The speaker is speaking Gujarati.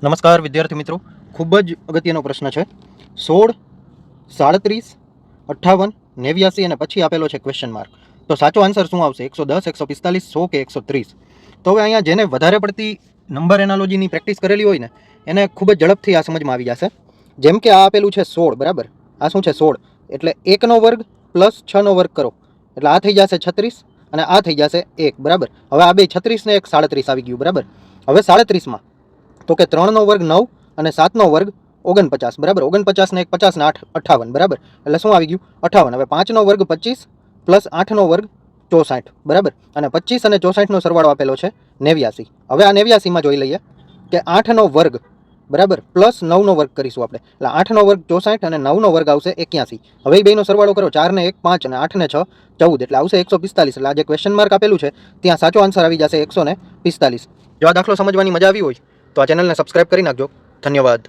નમસ્કાર વિદ્યાર્થી મિત્રો, ખૂબ જ અગત્યનો પ્રશ્ન છે. 16, 37, 58, 89 અને પછી આપેલો છે ક્વેશ્ચન માર્ક. તો સાચો આન્સર શું આવશે? 110, 145, 100 કે 130? તો હવે અહીંયા જેને વધારે પડતી નંબર એનાલોજીની પ્રેક્ટિસ કરેલી હોય ને એને ખૂબ જ ઝડપથી આ સમજમાં આવી જશે. જેમ કે આ આપેલું છે 16, બરાબર. આ શું છે? 16. એટલે 1નો વર્ગ પ્લસ 6નો વર્ગ કરો એટલે આ થઈ જશે 36 અને આ થઈ જશે 1, બરાબર. હવે આ બે 36 ને 1 37 આવી ગયું, બરાબર. હવે 37માં તો કે 3નો વર્ગ 9 અને 7નો વર્ગ 49, બરાબર. 49 ને 1 50 ને 8 58, બરાબર. એટલે શું આવી ગયું? 58. હવે 5નો વર્ગ 25 પ્લસ 8નો વર્ગ 64, બરાબર. અને 25 અને 64નો સરવાળો આપેલો છે 89. હવે આ 89માં જોઈ લઈએ કે 8નો વર્ગ, બરાબર, પ્લસ 9નો વર્ગ કરીશું આપણે. એટલે 8નો વર્ગ 64 અને 9નો વર્ગ આવશે 81. હવે એ બેનો સરવાળો કરો. 4 ને 1 5 અને 8 ને 6 14, એટલે આવશે 145. એટલે આ જે ક્વેશ્ચન માર્ક આપેલું છે ત્યાં સાચો આન્સર આવી જશે 145. જો આ દાખલો સમજવાની મજા આવી હોય તો આ ચેનલને સબસ્ક્રાઇબ કરી નાખજો. ધન્યવાદ.